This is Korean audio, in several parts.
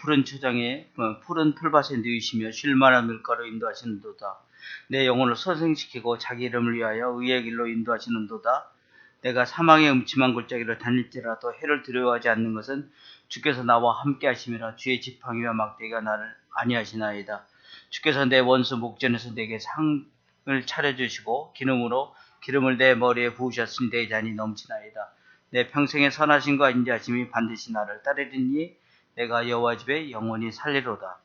푸른 초장에 푸른 풀밭에 누이시며 쉴만한 물가로 인도하시는도다. 내 영혼을 소생시키고 자기 이름을 위하여 의의 길로 인도하시는도다. 내가 사망의 음침한 골짜기를 다닐지라도 해를 두려워하지 않는 것은 주께서 나와 함께 하심이라. 주의 지팡이와 막대기가 나를 안위하시나이다. 주께서 내 원수 목전에서 내게 상을 차려주시고 기름으로 기름을 내 머리에 부으셨으니 내 잔이 넘치나이다. 내 평생의 선하심과 인자하심이 반드시 나를 따르리니 내가 여호와 집에 영원히 살리로다.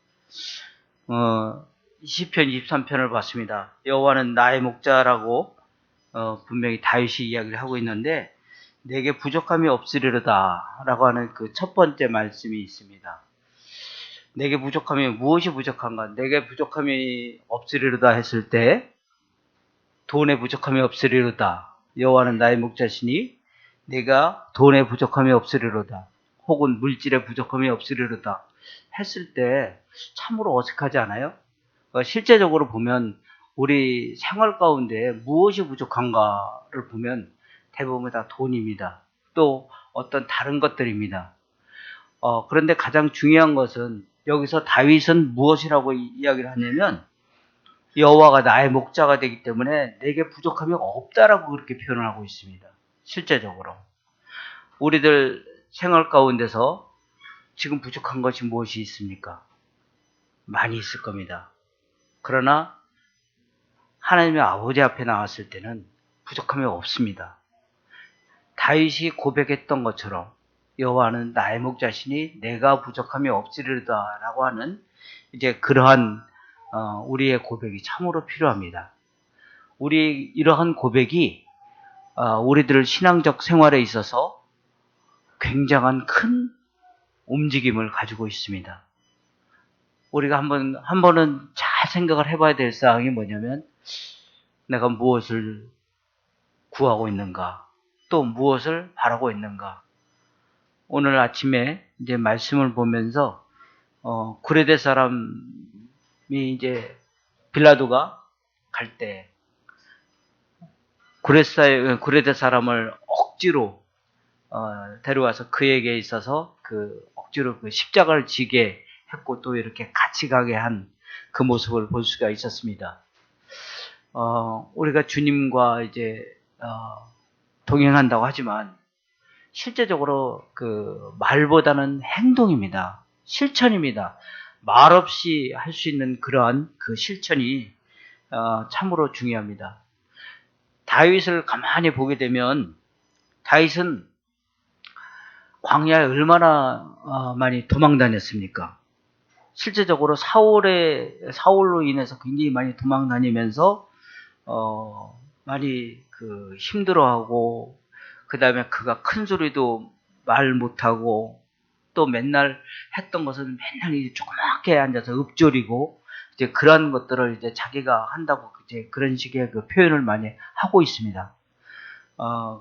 시편 23편을 봤습니다. 여호와는 나의 목자라고 분명히 다윗이 이야기를 하고 있는데 내게 부족함이 없으리로다 라고 하는 그 첫 번째 말씀이 있습니다. 내게 부족함이 무엇이 부족한가? 내게 부족함이 없으리로다 했을 때 돈에 부족함이 없으리로다. 여호와는 나의 목자시니 내가 돈에 부족함이 없으리로다. 혹은 물질에 부족함이 없으리로다 했을 때 참으로 어색하지 않아요? 실제적으로 보면 우리 생활 가운데 무엇이 부족한가를 보면 대부분 다 돈입니다. 또 어떤 다른 것들입니다. 그런데 가장 중요한 것은 여기서 다윗은 무엇이라고 이야기를 하냐면 여호와가 나의 목자가 되기 때문에 내게 부족함이 없다라고 그렇게 표현을 하고 있습니다. 실제적으로. 우리들 생활 가운데서 지금 부족한 것이 무엇이 있습니까? 많이 있을 겁니다. 그러나 하나님의 아버지 앞에 나왔을 때는 부족함이 없습니다. 다윗이 고백했던 것처럼 여호와는 나의 목자시니 내가 부족함이 없으리로다라고 하는 이제 그러한 우리의 고백이 참으로 필요합니다. 우리 이러한 고백이 우리들 신앙적 생활에 있어서 굉장한 큰 움직임을 가지고 있습니다. 우리가 한 번은 잘 생각을 해봐야 될 사항이 뭐냐면 내가 무엇을 구하고 있는가, 또 무엇을 바라고 있는가. 오늘 아침에 이제 말씀을 보면서 구레대 사람이 이제 빌라도가 갈 때 구레대 사람을 억지로 데려와서 그에게 있어서 억지로 십자가를 지게 했고 또 이렇게 같이 가게 한 그 모습을 볼 수가 있었습니다. 우리가 주님과 이제 동행한다고 하지만 실제적으로 그 말보다는 행동입니다. 실천입니다. 말 없이 할 수 있는 그러한 그 실천이 참으로 중요합니다. 다윗을 가만히 보게 되면 다윗은 광야에 얼마나 많이 도망 다녔습니까? 실제적으로 사울로 인해서 굉장히 많이 도망 다니면서 많이 힘들어하고 그 다음에 그가 큰 소리도 말 못하고 또 맨날 했던 것은 맨날 이제 조그맣게 앉아서 읊조리고 이제 그런 것들을 이제 자기가 한다고 이제 그런 식의 그 표현을 많이 하고 있습니다.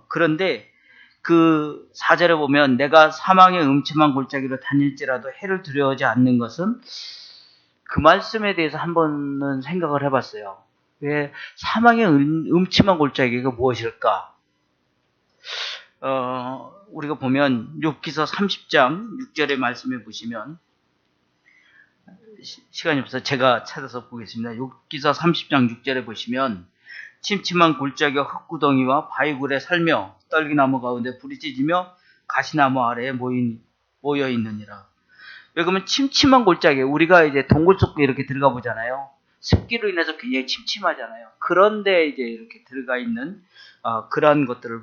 그런데 그 4절에 보면 내가 사망의 음침한 골짜기로 다닐지라도 해를 두려워하지 않는 것은 그 말씀에 대해서 한 번은 생각을 해봤어요. 왜 사망의 음침한 골짜기가 무엇일까? 우리가 보면 욥기서 30장 6절의 말씀에 보시면 시간이 없어서 제가 찾아서 보겠습니다. 욥기서 30장 6절에 보시면 침침한 골짜기와 흙구덩이와 바위굴에 살며 떨기나무 가운데 불이 찢으며 가시나무 아래에 모여 있느니라. 왜 그러면 침침한 골짜기, 우리가 이제 동굴 속에 이렇게 들어가 보잖아요. 습기로 인해서 굉장히 침침하잖아요. 그런데 이제 이렇게 들어가 있는 그런 것들을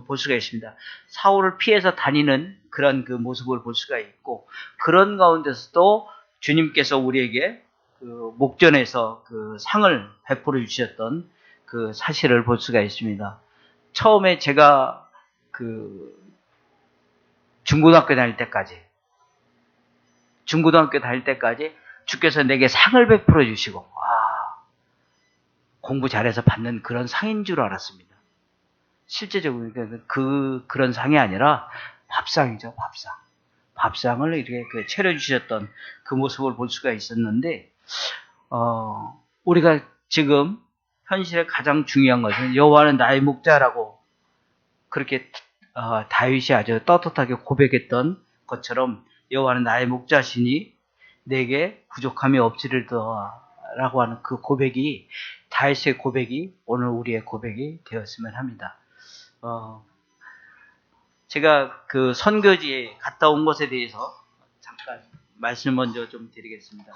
볼 수가 있습니다. 사울을 피해서 다니는 그런 그 모습을 볼 수가 있고, 그런 가운데서도 주님께서 우리에게 그 목전에서 그 상을 베풀어 주셨던 그 사실을 볼 수가 있습니다. 처음에 제가 그 중고등학교 다닐 때까지 주께서 내게 상을 베풀어 주시고 공부 잘해서 받는 그런 상인 줄 알았습니다. 실제적으로 그런 상이 아니라 밥상이죠, 밥상. 밥상을 이렇게 차려주셨던 그 모습을 볼 수가 있었는데 우리가 지금 현실에 가장 중요한 것은 여호와는 나의 목자라고 그렇게 다윗이 아주 떳떳하게 고백했던 것처럼 여호와는 나의 목자시니 내게 부족함이 없으리더라라고 하는 그 고백이 다윗의 고백이 오늘 우리의 고백이 되었으면 합니다. 제가 그 선교지에 갔다 온 것에 대해서 잠깐 말씀 먼저 좀 드리겠습니다.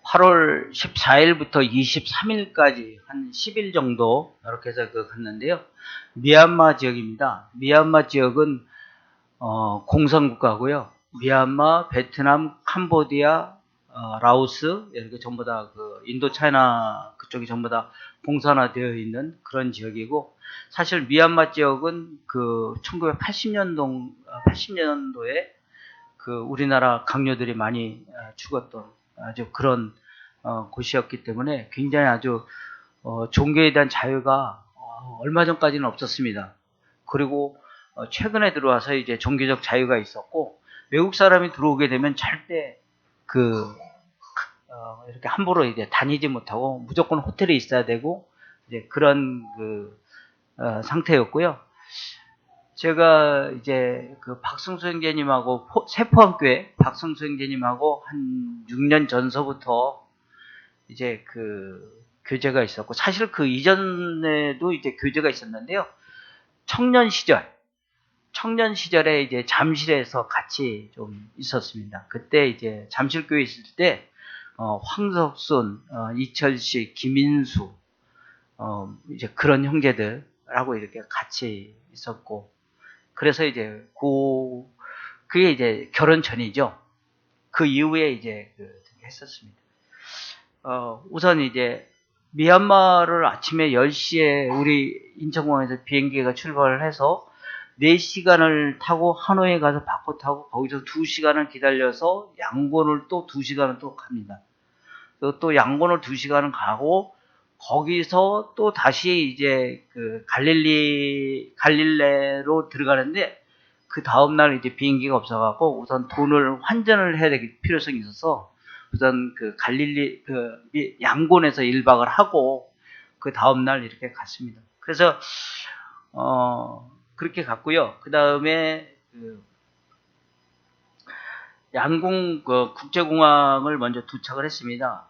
8월 14일부터 23일까지 한 10일 정도 이렇게 해서 갔는데요. 미얀마 지역입니다. 미얀마 지역은 공산국가고요. 미얀마, 베트남, 캄보디아, 라오스 이렇게 전부 다 그 인도 차이나 그쪽이 전부 다 공산화되어 있는 그런 지역이고, 사실 미얀마 지역은 그 1980년도에 그 우리나라 강요들이 많이 죽었던 아주 그런 곳이었기 때문에 굉장히 아주 종교에 대한 자유가 얼마 전까지는 없었습니다. 그리고 최근에 들어와서 이제 종교적 자유가 있었고, 외국 사람이 들어오게 되면 절대 이렇게 함부로 이제 다니지 못하고 무조건 호텔에 있어야 되고 이제 그런 상태였고요. 제가 이제 그 박승수 형제님하고 세포학교에 박승수 형제님하고 한 6년 전서부터 이제 그 교제가 있었고, 사실 그 이전에도 이제 교제가 있었는데요. 청년 시절에 이제 잠실에서 같이 좀 있었습니다. 그때 이제 잠실교회 있을 때 황석순, 이철식, 김인수 이제 그런 형제들하고 이렇게 같이 있었고, 그래서 이제 그게 이제 결혼 전이죠. 그 이후에 이제 했었습니다. 우선 이제 미얀마를 아침에 10시에 우리 인천공항에서 비행기가 출발을 해서 4시간을 타고 하노이에 가서 바코 타고 거기서 2시간을 기다려서 양곤을 또 2시간을 또 갑니다. 또 양곤을 2시간을 가고 거기서 또 다시 이제 그 갈릴레로 들어가는데, 그 다음날 이제 비행기가 없어갖고 우선 돈을 환전을 해야 될 필요성이 있어서 우선 그 양곤에서 1박을 하고 그 다음날 이렇게 갔습니다. 그래서 그렇게 갔고요. 그 다음에 양곤 국제공항을 먼저 도착을 했습니다.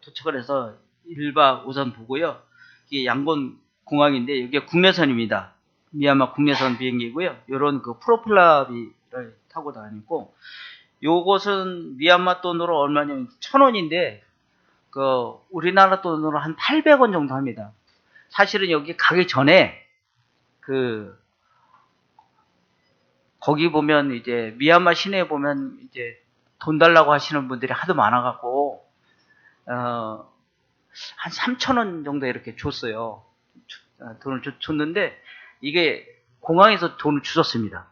도착을 해서 1박 우선 보고요. 이게 양곤 공항인데 이게 국내선입니다. 미얀마 국내선 비행기고요. 요런 그 프로펠러비를 타고 다니고, 요것은 미얀마 돈으로 얼마냐면 1,000원인데 우리나라 돈으로 한 800원 정도 합니다. 사실은 여기 가기 전에 거기 보면 이제 미얀마 시내에 보면 이제 돈 달라고 하시는 분들이 하도 많아갖고 한 3,000원 정도 이렇게 줬어요. 돈을 줬는데 이게 공항에서 돈을 주셨습니다.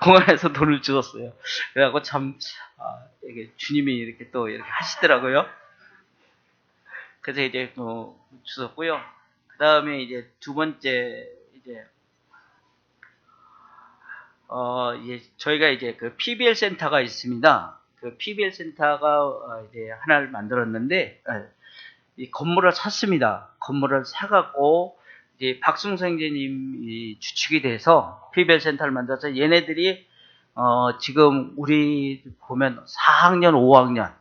공항에서 돈을 주셨어요. 그래갖고 참 이게 주님이 이렇게 또 이렇게 하시더라고요. 그래서 이제 주셨고요. 그 다음에 이제 두 번째 이제 저희가 이제 그 PBL 센터가 있습니다. 그 PBL 센터가 이제 하나를 만들었는데, 이 건물을 샀습니다. 건물을 사갖고 이제 박승수 형제님이 주축이 돼서 PBL 센터를 만들어서 얘네들이 지금 우리 보면 4학년, 5학년,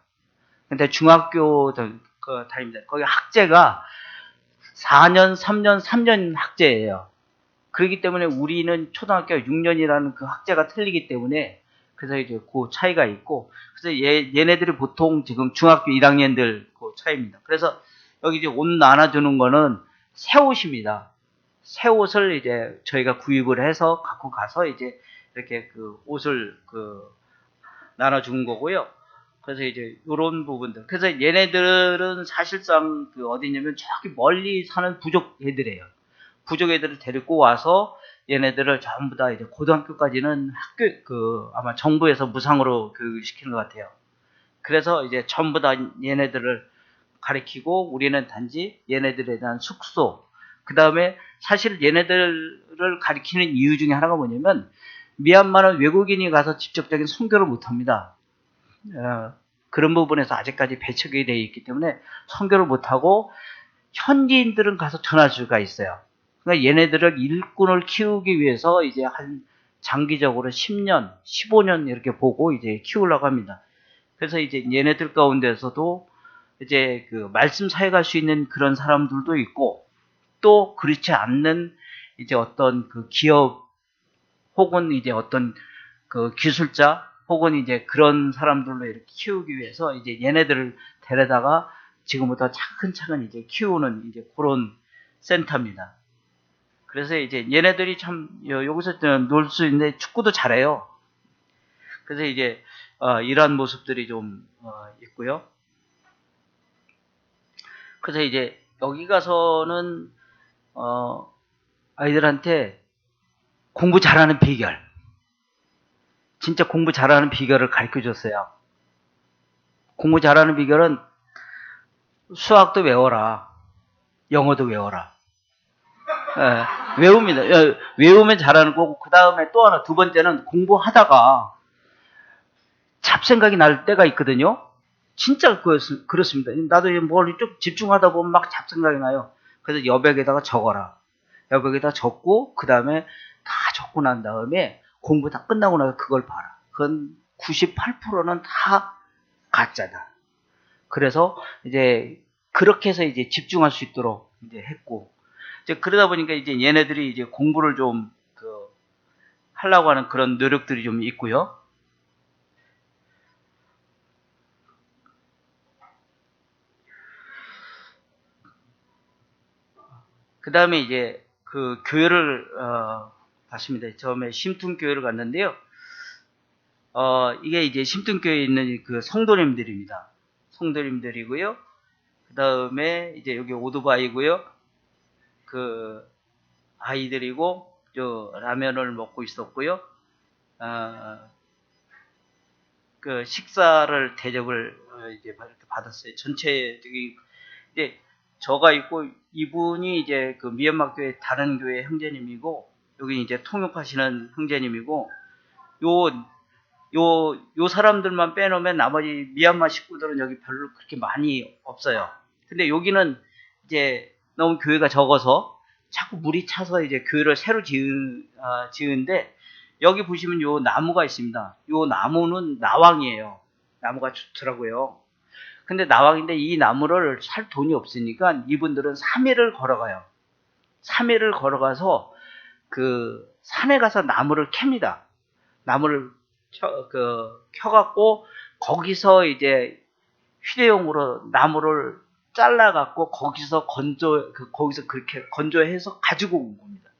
근데 중학교 다닙니다. 거기 학제가 4년, 3년, 3년 학제예요. 그렇기 때문에 우리는 초등학교 6년이라는 그 학제가 틀리기 때문에, 그래서 이제 그 차이가 있고, 그래서 얘네들이 보통 지금 중학교 1학년들 그 차이입니다. 그래서 여기 이제 옷 나눠주는 거는 새 옷입니다. 새 옷을 이제 저희가 구입을 해서 갖고 가서 이제 이렇게 그 옷을 나눠주는 거고요. 그래서 이제 요런 부분들. 그래서 얘네들은 사실상 어디냐면 저기 멀리 사는 부족 애들이에요. 부족 애들을 데리고 와서 얘네들을 전부 다 이제 고등학교까지는 아마 정부에서 무상으로 교육시키는 것 같아요. 그래서 이제 전부 다 얘네들을 가르치고 우리는 단지 얘네들에 대한 숙소, 그 다음에 사실 얘네들을 가르치는 이유 중에 하나가 뭐냐면, 미얀마는 외국인이 가서 직접적인 선교를 못 합니다. 그런 부분에서 아직까지 배척이 되어 있기 때문에 선교를 못하고 현지인들은 가서 전할 수가 있어요. 그러니까 얘네들을 일꾼을 키우기 위해서 이제 한 장기적으로 10년, 15년 이렇게 보고 이제 키우려고 합니다. 그래서 이제 얘네들 가운데서도 이제 그 말씀 사역할 수 있는 그런 사람들도 있고 또 그렇지 않는 이제 어떤 그 기업 혹은 이제 어떤 그 기술자 혹은 이제 그런 사람들로 이렇게 키우기 위해서 이제 얘네들을 데려다가 지금부터 차근차근 이제 키우는 이제 그런 센터입니다. 그래서 이제 얘네들이 참 여기서 놀 수 있는데 축구도 잘해요. 그래서 이제 이러한 모습들이 좀 있고요. 그래서 이제 여기 가서는 아이들한테 공부 잘하는 비결, 진짜 공부 잘하는 비결을 가르쳐 줬어요. 공부 잘하는 비결은 수학도 외워라, 영어도 외워라. 외웁니다. 외우면 잘하는 거고, 그 다음에 또 하나, 두 번째는 공부하다가 잡생각이 날 때가 있거든요. 진짜 그렇습니다. 나도 뭘 좀 집중하다 보면 막 잡생각이 나요. 그래서 여백에다가 적어라. 여백에다 적고, 그 다음에 다 적고 난 다음에 공부 다 끝나고 나서 그걸 봐라. 그건 98%는 다 가짜다. 그래서 이제 그렇게 해서 이제 집중할 수 있도록 이제 했고, 이제 그러다 보니까 이제 얘네들이 이제 공부를 좀 하려고 하는 그런 노력들이 좀 있고요. 그 다음에 이제 그 교회를 갔습니다. 처음에 심통교회를 갔는데요. 이게 이제 심통교회에 있는 그 성도님들입니다. 성도님들이고요. 그 다음에 이제 여기 오토바이고요. 그 아이들이고 저 라면을 먹고 있었고요. 그 식사를 대접을 이제 이렇게 받았어요. 전체적인 이제 저가 있고 이분이 이제 그 미얀마 교회 다른 교회 형제님이고 여기 이제 통역하시는 형제님이고 요 사람들만 빼놓으면 나머지 미얀마 식구들은 여기 별로 그렇게 많이 없어요. 근데 여기는 이제 너무 교회가 적어서 자꾸 물이 차서 이제 교회를 새로 지은데 여기 보시면 요 나무가 있습니다. 요 나무는 나왕이에요. 나무가 좋더라고요. 근데 나왕인데 이 나무를 살 돈이 없으니까 이분들은 3일을 걸어가요. 3일을 걸어가서 그 산에 가서 나무를 캡니다. 나무를 켜갖고 거기서 이제 휴대용으로 나무를 잘라갖고 거기서 거기서 그렇게 건조해서 가지고 온 겁니다.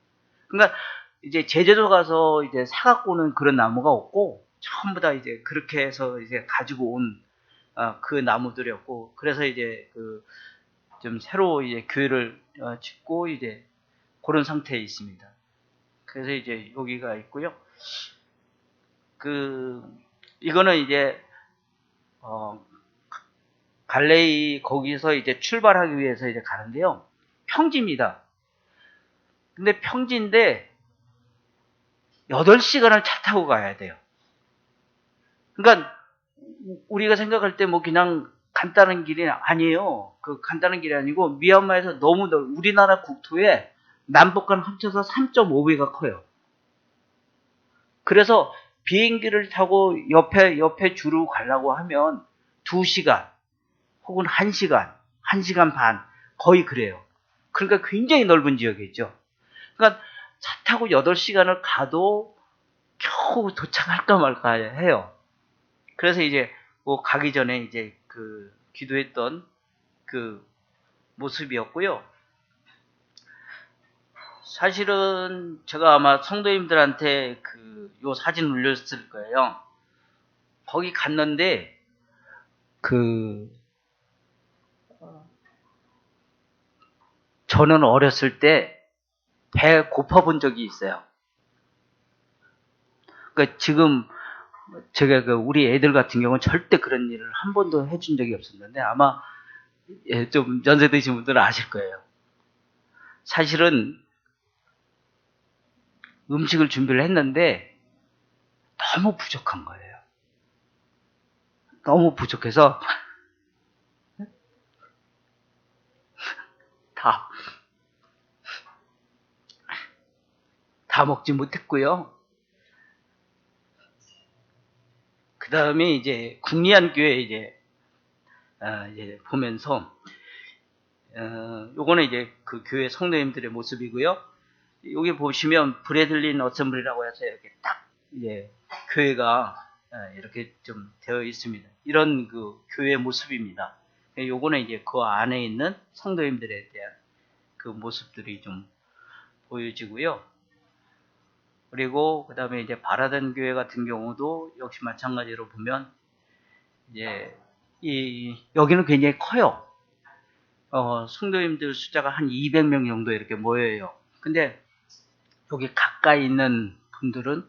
그러니까 이제 제주도 가서 이제 사갖고는 그런 나무가 없고 전부 다 이제 그렇게 해서 이제 가지고 온 그 나무들이었고 그래서 이제 좀 새로 이제 교회를 짓고 이제 그런 상태에 있습니다. 그래서 이제 여기가 있고요. 이거는 이제 갈레이 거기서 이제 출발하기 위해서 이제 가는데요. 평지입니다. 근데 평지인데 8시간을 차 타고 가야 돼요. 그러니까 우리가 생각할 때 뭐 그냥 간단한 길이 아니에요. 그 간단한 길이 아니고 미얀마에서 너무 우리나라 국토에 남북한 합쳐서 3.5배가 커요. 그래서 비행기를 타고 옆에 줄을 가려고 하면 2시간 혹은 1시간, 1시간 반 거의 그래요. 그러니까 굉장히 넓은 지역이죠. 그러니까 차 타고 8시간을 가도 겨우 도착할까 말까 해요. 그래서 이제 뭐 가기 전에 이제 기도했던 그 모습이었고요. 사실은 제가 아마 성도님들한테 요 사진 올렸을 거예요. 거기 갔는데 저는 어렸을 때 배 고파본 적이 있어요. 그러니까 지금 제가 우리 애들 같은 경우는 절대 그런 일을 한 번도 해준 적이 없었는데 아마 좀 연세 드신 분들은 아실 거예요. 사실은 음식을 준비를 했는데 너무 부족한 거예요. 너무 부족해서 다 먹지 못했고요. 그 다음에 이제 국리안교회 이제 보면서 요거는 이제 그 교회 성도님들의 모습이고요. 여기 보시면 브래들린 어셈블리라고 해서 이렇게 딱 이제 교회가 이렇게 좀 되어 있습니다. 이런 그 교회 모습입니다. 요거는 이제 그 안에 있는 성도님들에 대한 그 모습들이 좀 보여지고요. 그리고 그 다음에 이제 바라던 교회 같은 경우도 역시 마찬가지로 보면 이제 여기는 굉장히 커요. 성도님들 숫자가 한 200명 정도 이렇게 모여요. 근데 여기 가까이 있는 분들은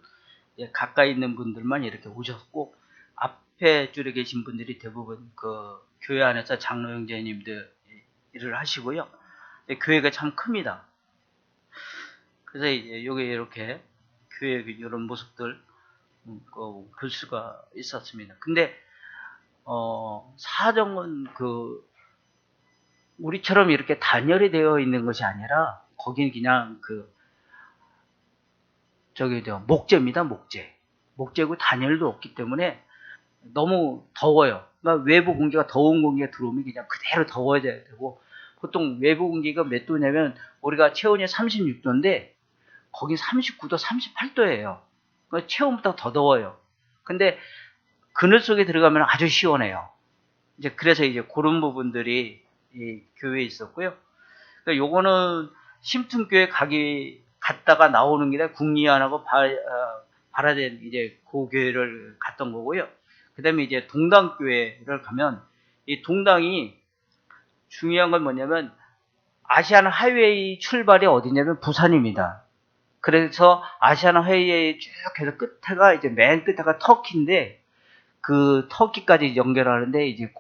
가까이 있는 분들만 이렇게 오셨고 앞에 줄에 계신 분들이 대부분 그 교회 안에서 장로 형제님들 일을 하시고요. 교회가 참 큽니다. 그래서 이제 여기 이렇게 교회 이런 모습들 볼 수가 있었습니다. 근데 사정은 그 우리처럼 이렇게 단열이 되어 있는 것이 아니라 거기는 그냥 목재입니다. 목재고 단열도 없기 때문에 너무 더워요. 그러니까 외부 공기가 더운 공기가 들어오면 그냥 그대로 더워져야 되고 보통 외부 공기가 몇 도냐면 우리가 체온이 36도인데 거기 39도, 38도예요. 그러니까 체온보다 더 더워요. 근데 그늘 속에 들어가면 아주 시원해요. 이제 그래서 이제 그런 부분들이 이 교회에 있었고요. 그러니까 요거는 심층교회 갔다가 나오는 길에 국리안하고 바라덴 이제 그 교회를 갔던 거고요. 그 다음에 이제 동당교회를 가면 이 동당이 중요한 건 뭐냐면 아시안 하이웨이 출발이 어디냐면 부산입니다. 그래서 아시안 하이웨이 쭉 해서 끝에가 이제 맨 끝에가 터키인데 그 터키까지 연결하는데 이제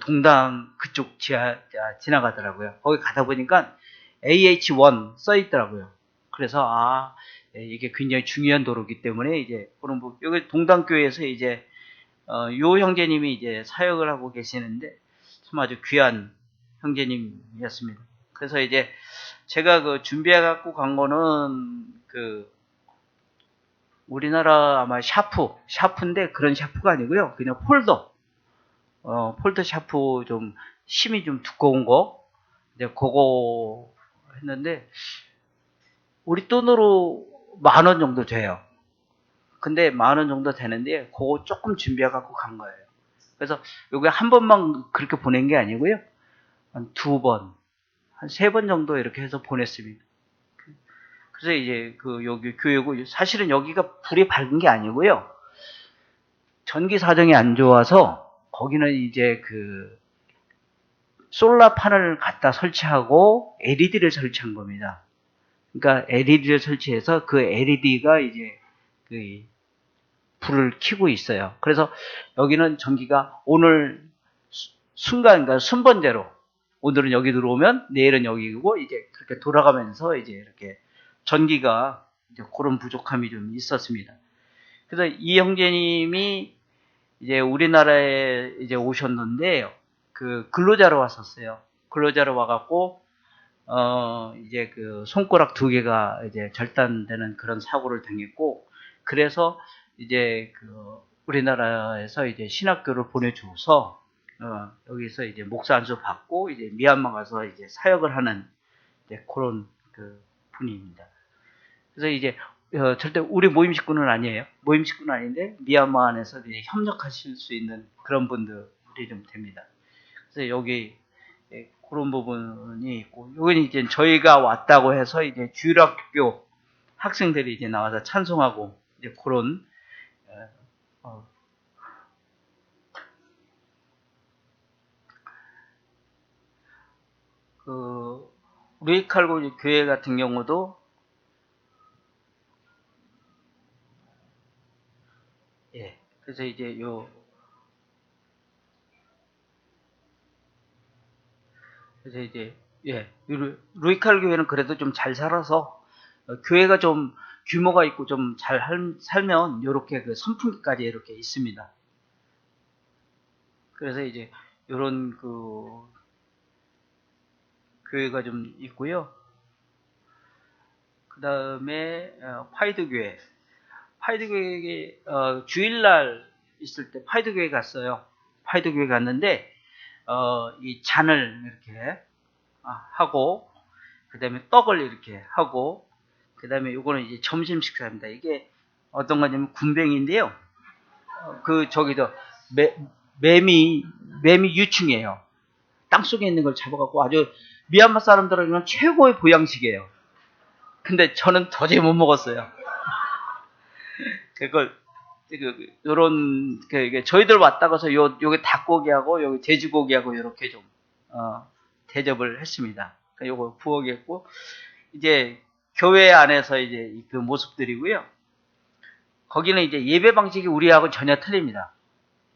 동당 그쪽 지나가더라고요. 거기 가다 보니까 AH1 써 있더라고요. 그래서 이게 굉장히 중요한 도로이기 때문에 이제 그런 여기 동당교회에서 이제 요 형제님이 이제 사역을 하고 계시는데 참 아주 귀한 형제님이었습니다. 그래서 이제 제가 그 준비해 갖고 간 거는 우리나라 아마 샤프인데 그런 샤프가 아니고요. 그냥 폴더 샤프 좀 힘이 좀 두꺼운 거 이제 그거 했는데 우리 돈으로 10,000원 정도 돼요. 근데 10,000원 정도 되는데 그거 조금 준비해 갖고 간 거예요. 그래서 여기 한 번만 그렇게 보낸 게 아니고요. 한 2번, 한 3번 정도 이렇게 해서 보냈습니다. 그래서 이제 여기 교회고 사실은 여기가 불이 밝은 게 아니고요. 전기 사정이 안 좋아서 거기는 이제 솔라판을 갖다 설치하고 LED를 설치한 겁니다. 그러니까 LED를 설치해서 그 LED가 이제 불을 켜고 있어요. 그래서 여기는 전기가 오늘 그러니까 순번제로 오늘은 여기 들어오면 내일은 여기고 이제 그렇게 돌아가면서 이제 이렇게 전기가 이제 그런 부족함이 좀 있었습니다. 그래서 이 형제님이 이제 우리나라에 이제 오셨는데 근로자로 왔었어요. 근로자로 와갖고 이제 손가락 2개가 이제 절단되는 그런 사고를 당했고 그래서 이제 우리나라에서 이제 신학교를 보내줘서 여기서 이제 목사 안수 받고 이제 미얀마 가서 이제 사역을 하는 이제 그런 분입니다. 그래서 이제 절대 우리 모임 식구는 아니에요. 모임 식구는 아닌데 미얀마 안에서 이제 협력하실 수 있는 그런 분들이 좀 됩니다. 그래서 여기 그런 부분이 있고, 여기는 이제 저희가 왔다고 해서 이제 주일학교 학생들이 이제 나와서 찬송하고 이제 그런 루이칼고 교회 같은 경우도 그래서 이제 루이칼 교회는 그래도 좀 잘 살아서 교회가 좀 규모가 있고 좀 잘 살면 이렇게 선풍기까지 이렇게 있습니다. 그래서 이제 요런 그 교회가 좀 있고요. 그 다음에 파이드 교회. 파이드 교회에 주일날 있을 때 파이드 교회 갔어요. 파이드 교회 갔는데 이 잔을 이렇게 하고, 그 다음에 떡을 이렇게 하고, 그 다음에 요거는 이제 점심 식사입니다. 이게 어떤 거냐면 군뱅이인데요. 저기도 매미 유충이에요. 땅속에 있는 걸 잡아갖고 아주 미얀마 사람들은 최고의 보양식이에요. 근데 저는 도저히 못 먹었어요. 그걸 요런 저희들 왔다가서 요게 닭고기하고 요게 돼지고기하고 요렇게 좀 대접을 했습니다. 요거 부엌했고, 이제 교회 안에서 이제 그 모습들이고요. 거기는 이제 예배 방식이 우리하고 전혀 틀립니다.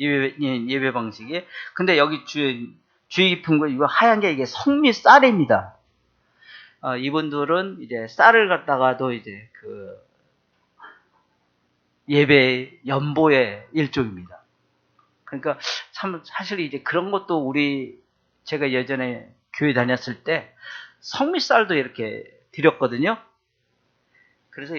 예배 방식이. 근데 여기 주의 깊은 거, 이거 하얀 게 이게 성미 쌀입니다. 이분들은 이제 쌀을 갖다가도 이제 그 예배 연보의 일종입니다. 그러니까 참 사실 이제 그런 것도 제가 예전에 교회 다녔을 때 성미쌀도 이렇게 드렸거든요. 그래서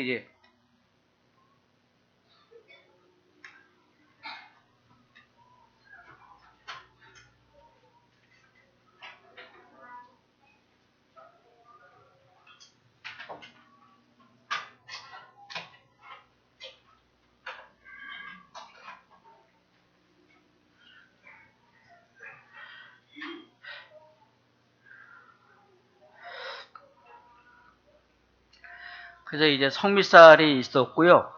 이제 성미쌀이 있었고요.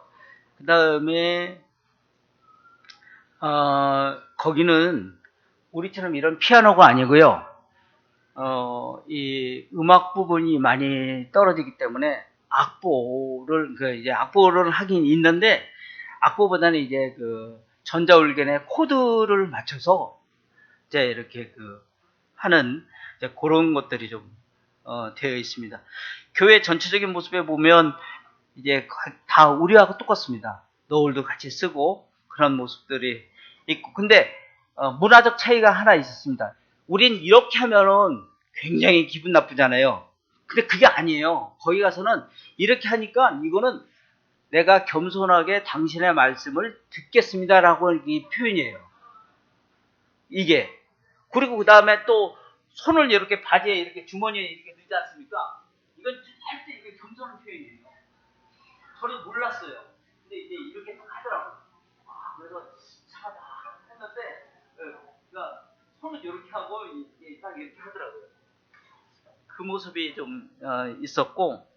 그 다음에 거기는 우리처럼 이런 피아노가 아니고요. 이 음악 부분이 많이 떨어지기 때문에 악보를 하긴 있는데, 악보보다는 이제 그 전자올겐의 코드를 맞춰서 이제 이렇게 하는 이제 그런 것들이 좀 되어 있습니다. 교회 전체적인 모습에 보면 이제 다 우리하고 똑같습니다. 너울도 같이 쓰고 그런 모습들이 있고, 근데 문화적 차이가 하나 있었습니다. 우린 이렇게 하면은 굉장히 기분 나쁘잖아요. 근데 그게 아니에요. 거기 가서는 이렇게 하니까 이거는 내가 겸손하게 당신의 말씀을 듣겠습니다라고 이 표현이에요. 이게. 그리고 그 다음에 또 손을 이렇게 바지에 이렇게 주머니에 이렇게 넣지 않습니까? 이건 절대 이게 겸손한 표현이에요. 저는 몰랐어요. 근데 이제 이렇게 하더라고요. 그래서 이상하다 했는데, 그러니까 손을 이렇게 하고 딱 이렇게 하더라고요. 그 모습이 좀 있었고,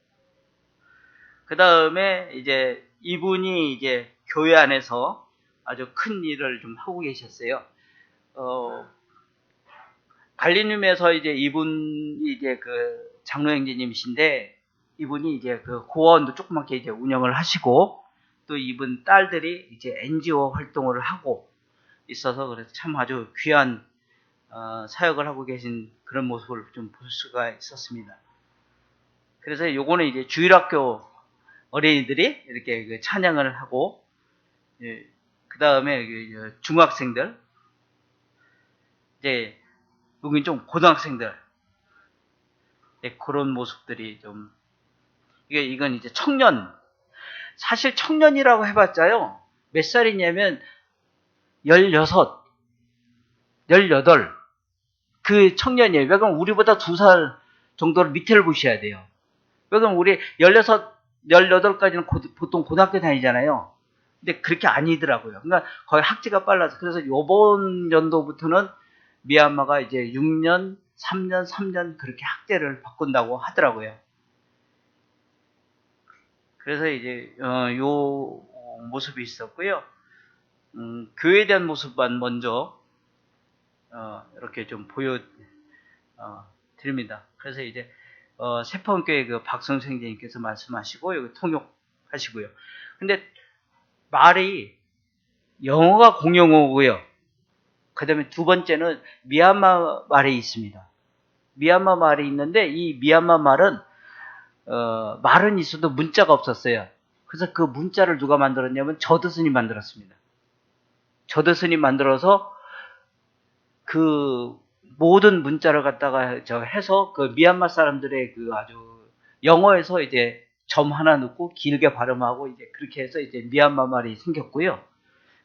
그 다음에 이제 이분이 이제 교회 안에서 아주 큰 일을 좀 하고 계셨어요. 갈리눔에서 이제 이분이 이제 그 장로 형제님이신데, 이분이 이제 그 고아원도 조그맣게 이제 운영을 하시고, 또 이분 딸들이 이제 NGO 활동을 하고 있어서, 그래서 참 아주 귀한 사역을 하고 계신 그런 모습을 좀 볼 수가 있었습니다. 그래서 요거는 이제 주일학교 어린이들이 이렇게 그 찬양을 하고, 예, 그 다음에 중학생들, 이제 여기 좀 고등학생들, 예, 그런 모습들이 좀, 이건 이제 청년, 사실 청년이라고 해봤자요, 몇 살이냐면 16, 18, 그 청년이에요. 왜 그러면 우리보다 2살 정도를 밑에를 보셔야 돼요. 왜 그러면 우리 16, 18까지는 보통 고등학교 다니잖아요. 근데 그렇게 아니더라고요. 그러니까 거의 학지가 빨라서. 그래서 요번 연도부터는 미얀마가 이제 6년, 3년, 3년 그렇게 학제를 바꾼다고 하더라고요. 그래서 이제 요 모습이 있었고요. 교회에 대한 모습만 먼저 이렇게 좀 보여 드립니다. 그래서 이제 세포교회 그 박성수 형제님께서 말씀하시고 여기 통역하시고요. 근데 말이 영어가 공용어고요. 그 다음에 두 번째는 미얀마 말이 있습니다. 미얀마 말이 있는데 이 미얀마 말은 말은 있어도 문자가 없었어요. 그래서 그 문자를 누가 만들었냐면 저드슨이 만들었습니다. 저드슨이 만들어서 그 모든 문자를 갖다가 해서 그 미얀마 사람들의 그 아주 영어에서 이제 점 하나 넣고 길게 발음하고 이제 그렇게 해서 이제 미얀마 말이 생겼고요.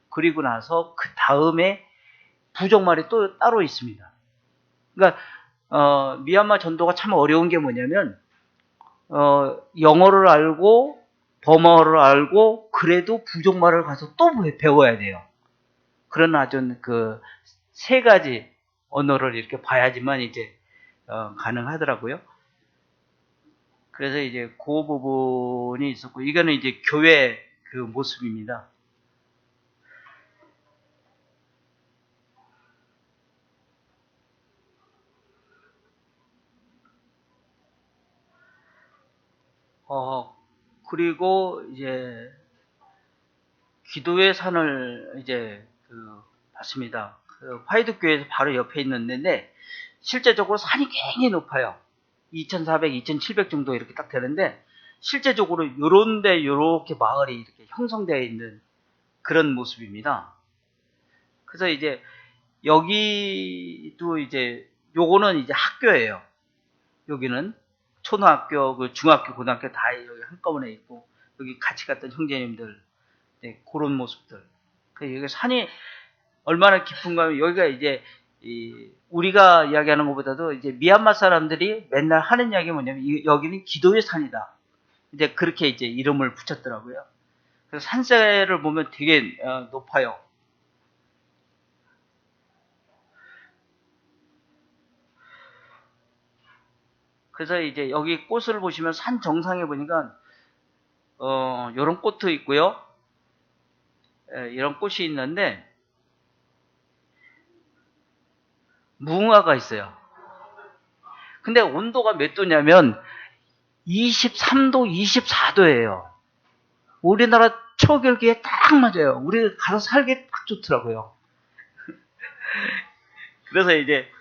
그리고 나서 그 다음에 부족말이 또 따로 있습니다. 그러니까 미얀마 전도가 참 어려운 게 뭐냐면 영어를 알고 버마어를 알고 그래도 부족말을 가서 또 배워야 돼요. 그런 아주 그 세 가지 언어를 이렇게 봐야지만 이제 가능하더라고요. 그래서 이제 그 부분이 있었고, 이거는 이제 교회 그 모습입니다. 그리고 이제 기도의 산을 이제 봤습니다. 그 화이트 교회에서 바로 옆에 있는 데인데 실제적으로 산이 굉장히 높아요. 2,400, 2,700 정도 이렇게 딱 되는데 실제적으로 요런데 요렇게 마을이 이렇게 형성되어 있는 그런 모습입니다. 그래서 이제 여기도 이제 요거는 이제 학교예요. 여기는 초등학교, 그 중학교, 고등학교 다 여기 한꺼번에 있고 여기 같이 갔던 형제님들 네, 그런 모습들. 여기 산이 얼마나 깊은가 하면 여기가 이제 우리가 이야기하는 것보다도 이제 미얀마 사람들이 맨날 하는 이야기 뭐냐면 여기는 기도의 산이다. 이제 그렇게 이제 이름을 붙였더라고요. 그래서 산세를 보면 되게 높아요. 그래서 이제 여기 꽃을 보시면 산 정상에 보니까 이런 꽃도 있고요. 이런 꽃이 있는데 무궁화가 있어요. 근데 온도가 몇 도냐면 23도, 24도예요. 우리나라 초결기에 딱 맞아요. 우리 가서 살기 딱 좋더라고요. 그래서 이제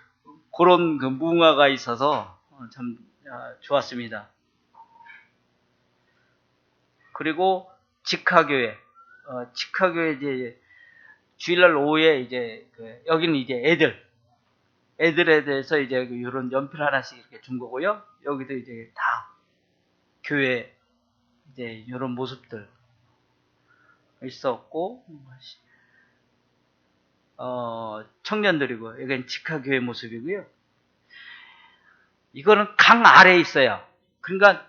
그런 그 무궁화가 있어서 참 좋았습니다. 그리고 직화교회, 직화교회 이제 주일날 오후에 이제 여기는 이제 애들에 대해서 이제 이런 연필 하나씩 이렇게 준 거고요. 여기도 이제 다 교회 이제 이런 모습들 있었고, 청년들이고, 이건 직화교회 모습이고요. 이거는 강 아래에 있어요. 그러니까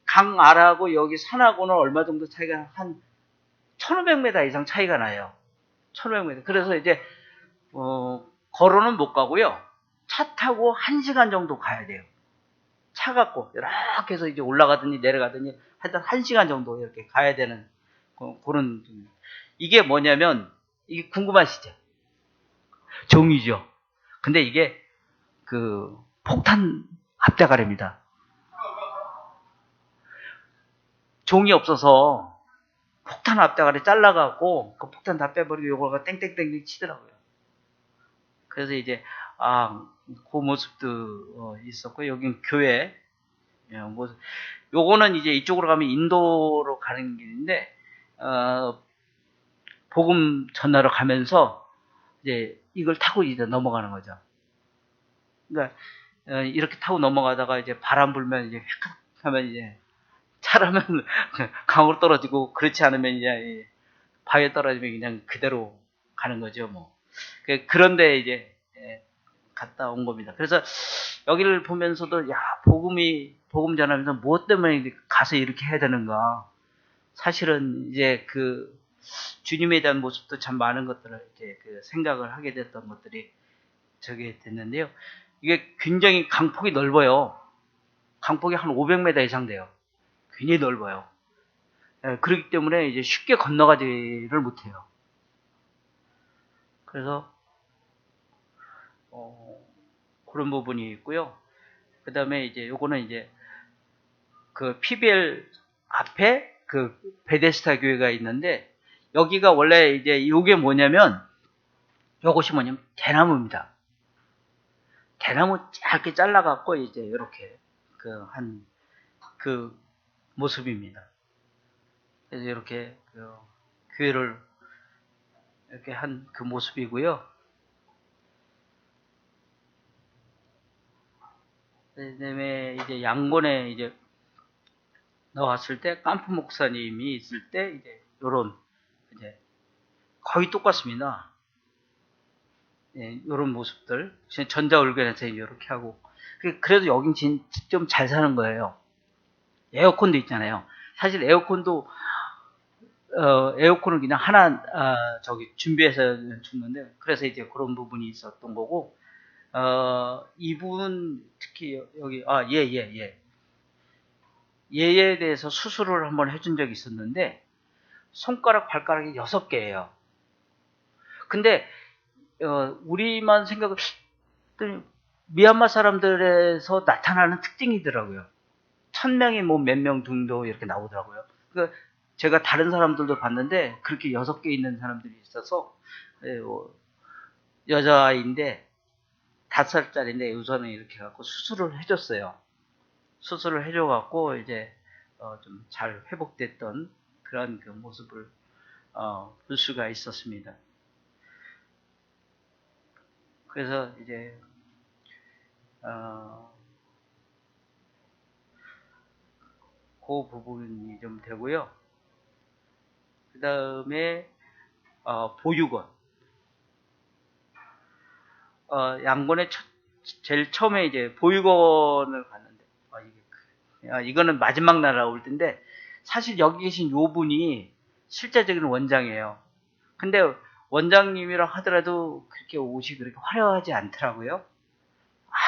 강 아래하고 여기 산하고는 얼마 정도 차이가 한 1500m 이상 차이가 나요. 1500m. 그래서 이제 걸어는 못 가고요. 차 타고 1시간 정도 가야 돼요. 차 갖고 이렇게 해서 이제 올라가더니 내려가더니 하여튼 1시간 정도 이렇게 가야 되는 그런. 이게 뭐냐면 이게 궁금하시죠? 종이죠. 근데 이게 그 폭탄 앞대가리입니다. 종이 없어서 폭탄 앞대가리 잘라갖고 그 폭탄 다 빼버리고 요거가 땡땡땡 치더라고요. 그래서 이제 그 모습도 있었고 여긴 교회 모습. 요거는 이제 이쪽으로 가면 인도로 가는 길인데 복음 전하러 가면서 이제 이걸 타고 이제 넘어가는 거죠. 그러니까 이렇게 타고 넘어가다가 이제 바람 불면 이제 휙 하면 이제 차라면 강으로 떨어지고 그렇지 않으면 이제 바위에 떨어지면 그냥 그대로 가는 거죠. 뭐 그런데 이제 갔다 온 겁니다. 그래서 여기를 보면서도 복음 전하면서 무엇 때문에 가서 이렇게 해야 되는가? 사실은 이제 그 주님에 대한 모습도 참 많은 것들을 이제 생각을 하게 됐던 것들이 저게 됐는데요. 이게 굉장히 강폭이 넓어요. 강폭이 한 500m 이상 돼요. 굉장히 넓어요. 그렇기 때문에 이제 쉽게 건너가지를 못해요. 그래서 그런 부분이 있고요. 그 다음에 이제 요거는 이제 그 PBL 앞에 그 베데스다 교회가 있는데 여기가 원래 이제 요게 뭐냐면 요것이 뭐냐면 대나무입니다. 대나무 짧게 잘라갖고 이제 이렇게 그 모습입니다. 그래서 이렇게 교회를 이렇게 한 그 모습이고요. 그다음에 이제 양곤에 이제 나왔을 때 깜프 목사님이 있을 때 이제 요런 이제 거의 똑같습니다. 예, 요런 모습들. 전자올변에서 이렇게 하고. 그래도 여긴 좀 잘 사는 거예요. 에어컨도 있잖아요. 사실 에어컨도 에어컨을 그냥 하나 준비해서 줬는데, 그래서 이제 그런 부분이 있었던 거고, 이분 특히 여기 얘에 대해서 수술을 한번 해준 적이 있었는데 손가락 발가락이 6개예요. 근데 우리만 생각을 미얀마 사람들에서 나타나는 특징이더라고요. 1000명이 뭐 몇 명 정도 이렇게 나오더라고요. 그러니까 제가 다른 사람들도 봤는데 그렇게 6개 있는 사람들이 있어서 여자아이인데 5살짜리인데 우선은 이렇게 갖고 수술을 해줬어요. 수술을 해줘갖고 이제 좀 잘 회복됐던 그런 그 모습을 볼 수가 있었습니다. 그래서 이제 그 부분이 좀 되고요. 그 다음에 보육원. 양곤에 제일 처음에 이제 보육원을 갔는데 이거는 마지막 날아올 텐데 사실 여기 계신 요 분이 실제적인 원장이에요. 근데 원장님이라 하더라도 그렇게 옷이 그렇게 화려하지 않더라고요.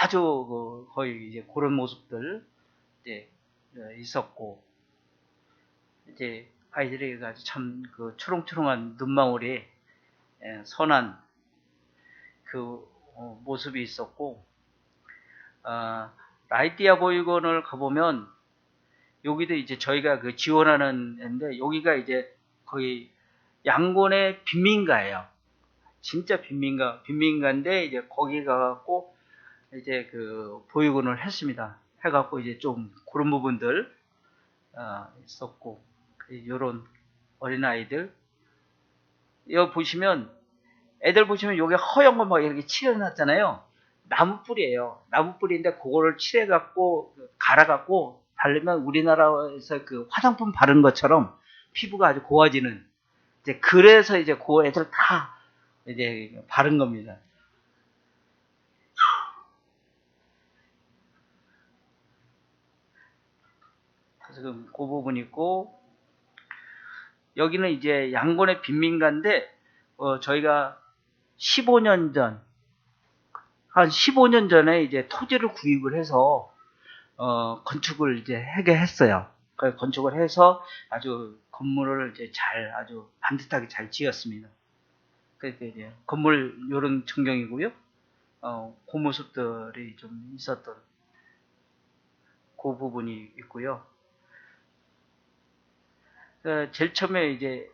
아주 거의 이제 그런 모습들 이제 있었고, 이제 아이들이 아주 참 그 초롱초롱한 눈망울이 선한 그 모습이 있었고, 라이티아 보육원을 가보면 여기도 이제 저희가 그 지원하는 애인데 여기가 이제 거의 양곤의 빈민가예요. 진짜 빈민가인데 이제 거기 가갖고 이제 그 보육원을 했습니다. 해갖고 이제 좀 그런 부분들 있었고, 요런 어린아이들 여기 보시면 애들 보시면 여기 허연 거 막 이렇게 칠해놨잖아요. 나무뿌리예요. 나무뿌리인데 그거를 칠해갖고 갈아갖고 바르면 우리나라에서 그 화장품 바른 것처럼 피부가 아주 고와지는, 이제 그래서 이제 그 애들 다 이제 바른 겁니다. 지금 그 부분 있고, 여기는 이제 양곤의 빈민가인데 저희가 15년 전, 한 15년 전에 이제 토지를 구입을 해서 건축을 이제 하게 했어요. 건축을 해서 아주 건물을 이제 아주 반듯하게 잘 지었습니다. 그러니까 이제 건물 요런 전경이고요. 그 모습들이 좀 있었던 그 부분이 있고요. 제일 처음에 이제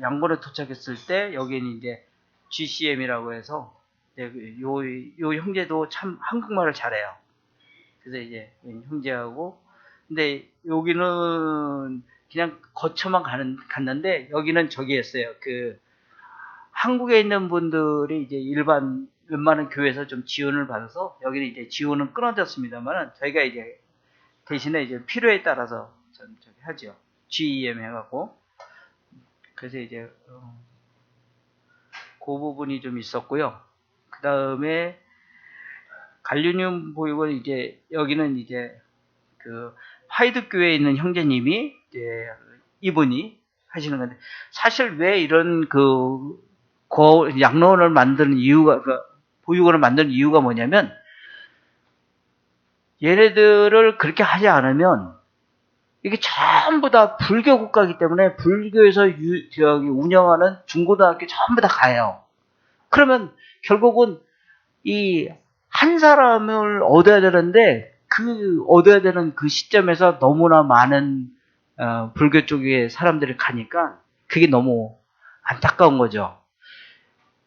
양곤에 도착했을 때 여기는 이제 GCM이라고 해서 요 형제도 참 한국말을 잘해요. 그래서 이제 형제하고, 근데 여기는 그냥 거쳐만 갔는데 여기는 저기였어요. 그 한국에 있는 분들이 이제 웬만한 교회에서 좀 지원을 받아서 여기는 이제 지원은 끊어졌습니다만은 저희가 이제 대신에 이제 필요에 따라서 저기 하죠. GEM 해갖고. 그래서 이제 그 부분이 좀 있었고요. 그 다음에 갈류늄 보육원 이제 여기는 이제 그 화이드 교회에 있는 형제님이 이제 이분이 하시는 건데, 사실 왜 이런 양로원을 만드는 이유가, 보육원을 만드는 이유가 뭐냐면 얘네들을 그렇게 하지 않으면 이게 전부 다 불교 국가이기 때문에 불교에서 운영하는 중고등학교 전부 다 가요. 그러면 결국은 이 한 사람을 얻어야 되는데 얻어야 되는 그 시점에서 너무나 많은 불교 쪽에 사람들이 가니까 그게 너무 안타까운 거죠.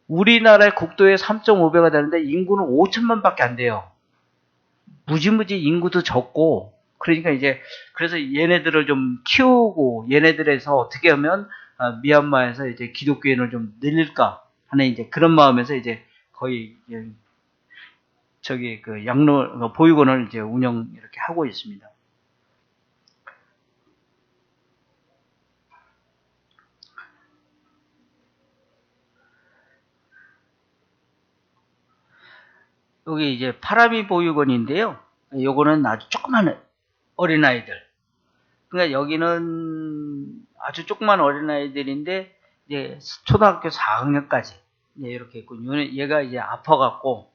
우리나라의 국토의 3.5배가 되는데 인구는 5천만 밖에 안 돼요. 무지무지 인구도 적고, 그러니까 이제 그래서 얘네들을 좀 키우고 얘네들에서 어떻게 하면 미얀마에서 이제 기독교인을 좀 늘릴까 하는 이제 그런 마음에서 이제 거의 저기 그 양로 보육원을 이제 운영 이렇게 하고 있습니다. 여기 이제 파라미 보육원인데요. 요거는 아주 조그만 어린아이들. 그러니까 여기는 아주 조그만 어린아이들인데, 이제 초등학교 4학년까지 이렇게 있고, 얘가 이제 아파갖고,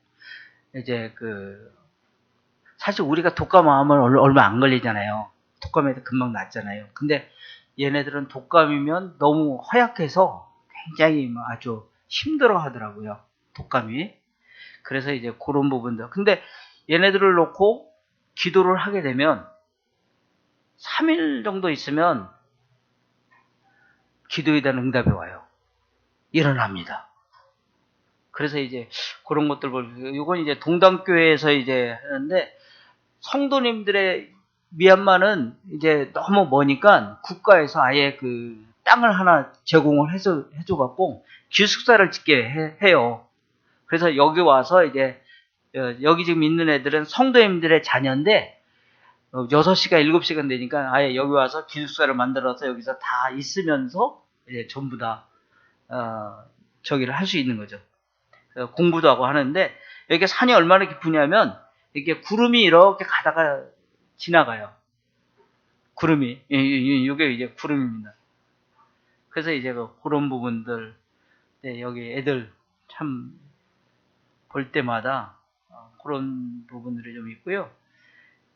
이제 사실 우리가 독감하면 얼마 안 걸리잖아요. 독감에도 금방 낫잖아요. 근데 얘네들은 독감이면 너무 허약해서 굉장히 아주 힘들어 하더라고요. 독감이. 그래서 이제 그런 부분들. 근데 얘네들을 놓고 기도를 하게 되면 3일 정도 있으면 기도에 대한 응답이 와요. 일어납니다. 그래서 이제 그런 것들 이건 이제 동당교회에서 이제 하는데, 성도님들의 미얀마는 이제 너무 머니까 국가에서 아예 그 땅을 하나 제공을 해줘갖고 기숙사를 짓게 해요. 그래서 여기 와서 이제 여기 지금 있는 애들은 성도님들의 자녀인데 6시간 7시간 되니까 아예 여기 와서 기숙사를 만들어서 여기서 다 있으면서 이제 전부 다 저기를 할 수 있는 거죠. 공부도 하고 하는데, 여기 산이 얼마나 깊으냐면 이렇게 구름이 이렇게 가다가 지나가요. 구름이. 이게 이제 구름입니다. 그래서 이제 그런 부분들, 여기 애들 참 볼 때마다 그런 부분들이 좀 있고요.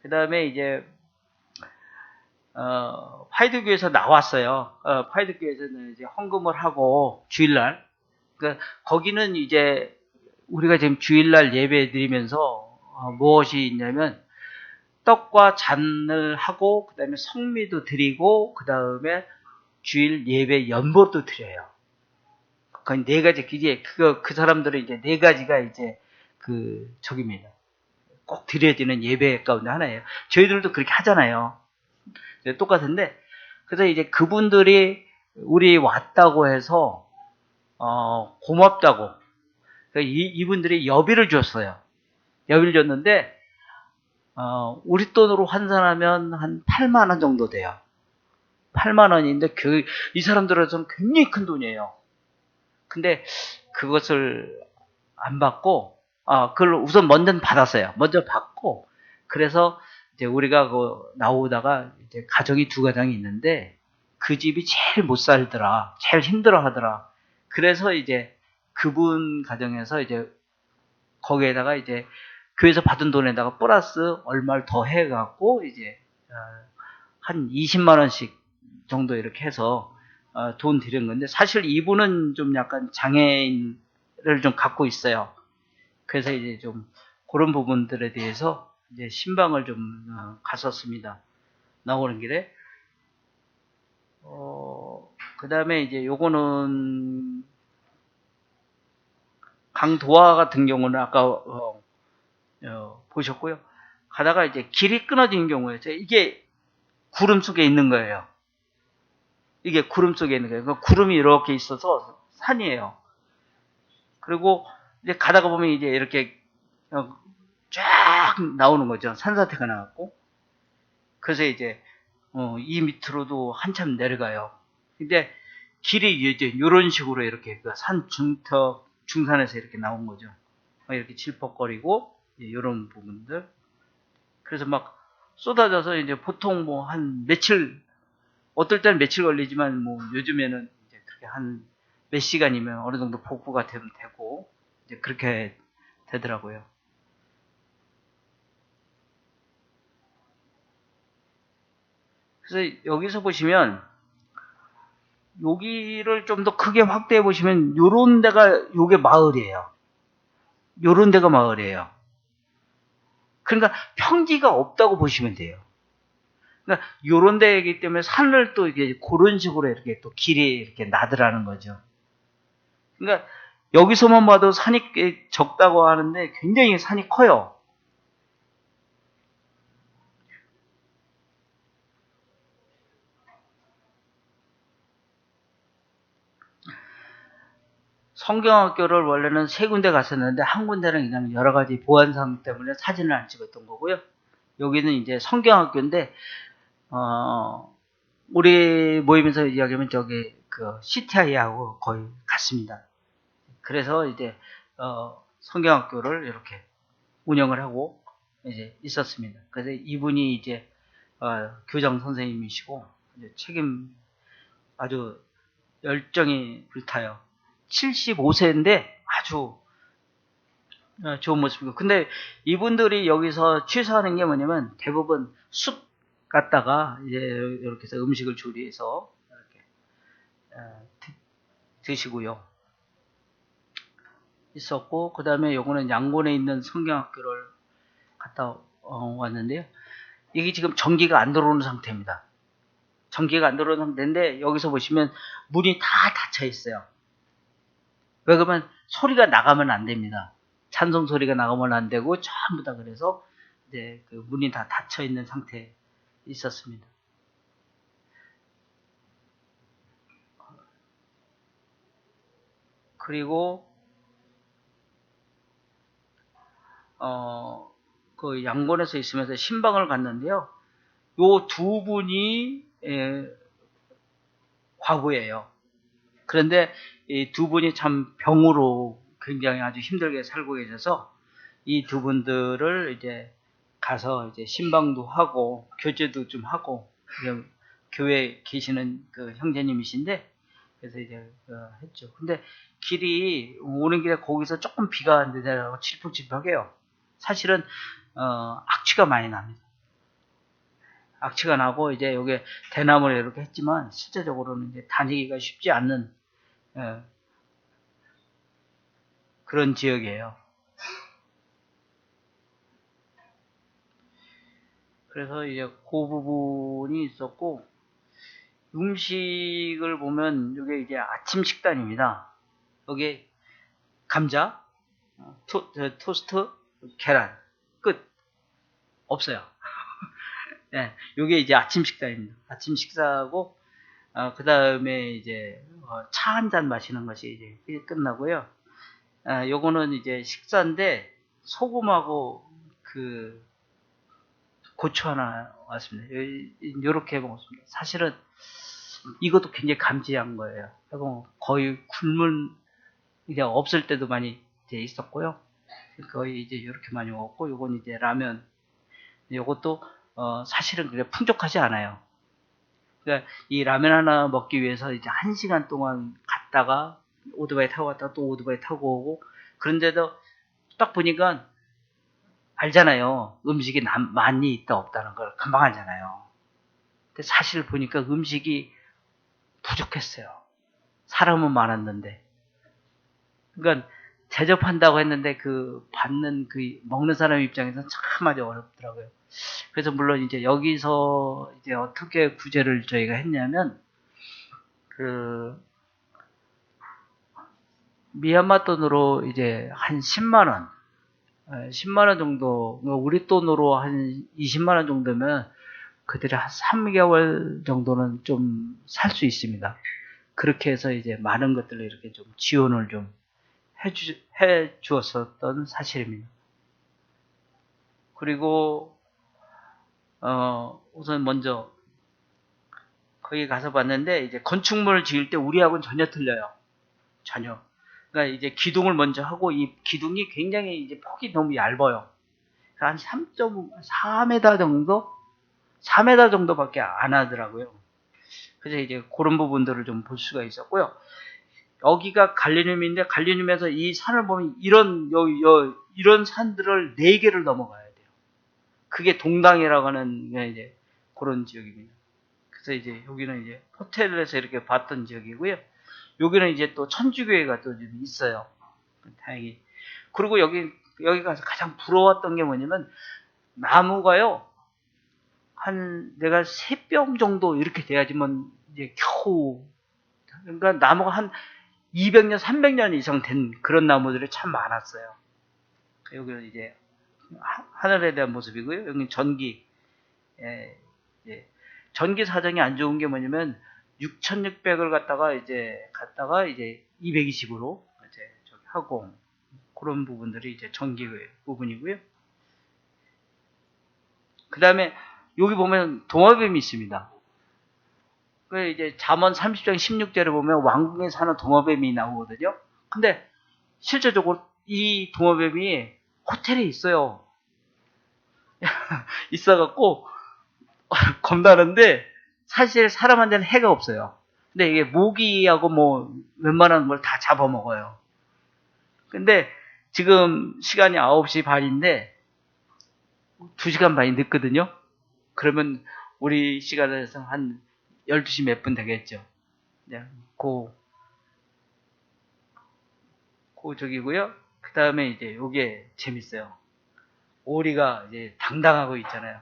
그 다음에 이제 파이드교에서 나왔어요. 파이드교에서는 이제 헌금을 하고 주일날, 그러니까 거기는 이제 우리가 지금 주일날 예배 드리면서 무엇이 있냐면 떡과 잔을 하고, 그 다음에 성미도 드리고, 그 다음에 주일 예배 연보도 드려요. 거의 4가지, 이제 그 사람들은 이제 4가지가 이제 저기입니다. 꼭 드려야 되는 예배 가운데 하나예요. 저희들도 그렇게 하잖아요. 똑같은데, 그래서 이제 그분들이 우리 왔다고 해서, 고맙다고. 이분들이 여비를 줬어요. 여비를 줬는데, 우리 돈으로 환산하면 한 8만 원 정도 돼요. 8만 원인데, 이 사람들한테는 굉장히 큰 돈이에요. 근데 그것을 안 받고, 그걸 우선 먼저 받았어요. 먼저 받고, 그래서 이제 우리가 나오다가 이제 가정이 2가정이 있는데, 그 집이 제일 못 살더라. 제일 힘들어 하더라. 그래서 이제 그분 가정에서 이제 거기에다가 이제 교회에서 받은 돈에다가 플러스 얼마를 더 해갖고 이제 한 20만 원씩 정도 이렇게 해서 돈 드린 건데, 사실 이분은 좀 약간 장애인을 좀 갖고 있어요. 그래서 이제 좀 그런 부분들에 대해서 이제 신방을 좀 갔었습니다. 나오는 길에. 그 다음에 이제 요거는 강도화 같은 경우는 아까 보셨고요. 가다가 이제 길이 끊어진 경우에 이게 구름 속에 있는 거예요. 이게 구름 속에 있는 거예요. 그러니까 구름이 이렇게 있어서 산이에요. 그리고 이제 가다가 보면 이제 이렇게 쫙 나오는 거죠. 산사태가 나왔고. 그래서 이제 이 밑으로도 한참 내려가요. 근데 길이 이제 이런 식으로 이렇게 산 중산에서 이렇게 나온 거죠. 이렇게 질퍽거리고 이런 부분들. 그래서 막 쏟아져서 이제 보통 뭐 한 며칠, 어떨 때는 며칠 걸리지만 뭐 요즘에는 이제 그렇게 한 몇 시간이면 어느 정도 복구가 되고 이제 그렇게 되더라고요. 그래서 여기서 보시면 여기를 좀 더 크게 확대해 보시면 요런 데가 요게 마을이에요. 요런 데가 마을이에요. 그러니까 평지가 없다고 보시면 돼요. 그러니까 요런 데이기 때문에 산을 또 이게 그런 식으로 이렇게 또 길이 이렇게 나더라는 거죠. 그러니까 여기서만 봐도 산이 꽤 적다고 하는데 굉장히 산이 커요. 성경학교를 원래는 세 군데 갔었는데 한 군데는 그냥 여러 가지 보안상 때문에 사진을 안 찍었던 거고요. 여기는 이제 성경학교인데 우리 모임에서 이야기하면 저기 그 CTI하고 거의 같습니다. 그래서 이제 성경학교를 이렇게 운영을 하고 이제 있었습니다. 그래서 이분이 이제 교장 선생님이시고 이제 책임 아주 열정이 불타요. 75세인데 아주 좋은 모습이고. 근데 이분들이 여기서 취사하는 게 뭐냐면 대부분 숲 갔다가 이제 이렇게 해서 음식을 조리해서 이렇게 드시고요. 있었고, 그 다음에 요거는 양곤에 있는 성경학교를 갔다 왔는데요. 이게 지금 전기가 안 들어오는 상태입니다. 전기가 안 들어오는 상태인데 여기서 보시면 문이 다 닫혀 있어요. 왜 그러면 소리가 나가면 안 됩니다. 찬송 소리가 나가면 안 되고 전부 다 그래서 이제 그 문이 다 닫혀 있는 상태에 있었습니다. 그리고 그 양곤에서 있으면서 신방을 갔는데요. 요 두 분이 과부예요. 그런데 이 두 분이 참 병으로 굉장히 아주 힘들게 살고 계셔서 이 두 분들을 이제 가서 이제 신방도 하고 교제도 좀 하고 교회에 계시는 그 형제님이신데 그래서 이제 했죠. 근데 길이 오는 길에 거기서 조금 비가 내려가고 칠풍칠풍해요. 사실은 악취가 많이 납니다. 악취가 나고 이제 여기 대나무를 이렇게 했지만 실제적으로는 이제 다니기가 쉽지 않는 그런 지역이에요. 그래서 이제 그 부분이 있었고 음식을 보면 이게 이제 아침 식단입니다. 여기 감자, 토스트, 계란 끝 없어요. 네, 이게 이제 아침 식단입니다. 아침 식사하고 그 다음에 이제 차 한 잔 마시는 것이 이제 끝나고요. 요거는 이제 식사인데 소금하고 그 고추 하나 왔습니다. 요렇게 먹었습니다. 사실은 이것도 굉장히 감지한 거예요. 거의 굶은 이제 없을 때도 많이 이제 있었고요. 거의 이제 이렇게 많이 먹었고, 요건 이제 라면. 요것도 사실은 그게 풍족하지 않아요. 그러니까 이 라면 하나 먹기 위해서 이제 1시간 동안 갔다가 오토바이 타고 갔다가 또 오토바이 타고 오고 그런데도 딱 보니까 알잖아요. 음식이 많이 있다 없다는 걸 금방 알잖아요. 근데 사실 보니까 음식이 부족했어요. 사람은 많았는데. 그러니까 대접한다고 했는데 그 받는 그 먹는 사람 입장에서는 참 아주 어렵더라고요. 그래서 물론 이제 여기서 이제 어떻게 구제를 저희가 했냐면 그 미얀마 돈으로 이제 한 10만 원, 10만 원 정도, 우리 돈으로 한 20만 원 정도면 그들이 한 3개월 정도는 좀 살 수 있습니다. 그렇게 해서 이제 많은 것들을 이렇게 좀 지원을 좀 해 주었었던 사실입니다. 그리고, 우선 먼저, 거기 가서 봤는데, 이제 건축물을 지을 때 우리하고는 전혀 틀려요. 전혀. 그러니까 이제 기둥을 먼저 하고, 이 기둥이 굉장히 이제 폭이 너무 얇아요. 한 3.4m 정도? 4m 정도밖에 안 하더라고요. 그래서 이제 그런 부분들을 좀 볼 수가 있었고요. 여기가 갈리눔인데 갈리눔에서 이 산을 보면 이런 산들을 4개를 넘어가야 돼요. 그게 동당이라고 하는 이제 그런 지역입니다. 그래서 이제 여기는 이제 호텔에서 이렇게 봤던 지역이고요. 여기는 이제 또 천주교회가 또 좀 있어요. 다행히. 그리고 여기 가서 가장 부러웠던 게 뭐냐면 나무가요. 내가 3뼘 정도 이렇게 돼야지만 이제 겨우 그러니까 나무가 한 200년, 300년 이상 된 그런 나무들이 참 많았어요. 여기는 이제 하늘에 대한 모습이고요. 여기 전기. 예, 예. 전기 사정이 안 좋은 게 뭐냐면 6,600을 갔다가 이제 220으로 이제 하고 그런 부분들이 이제 전기의 부분이고요. 그 다음에 여기 보면 동화뱀이 있습니다. 그 이제 잠언 30장 16절에 보면 왕궁에 사는 동화뱀이 나오거든요. 근데 실제적으로 이 동화뱀이 호텔에 있어요. 있어갖고 겁나는데 사실 사람한테는 해가 없어요. 근데 이게 모기하고 뭐 웬만한 걸 다 잡아먹어요. 근데 지금 시간이 9시 반인데 2시간 반이 늦거든요. 그러면 우리 시간에서 한 12시 몇 분 되겠죠. 네, 그 저기고요. 그 다음에 이제 요게 재밌어요. 오리가 이제 당당하고 있잖아요.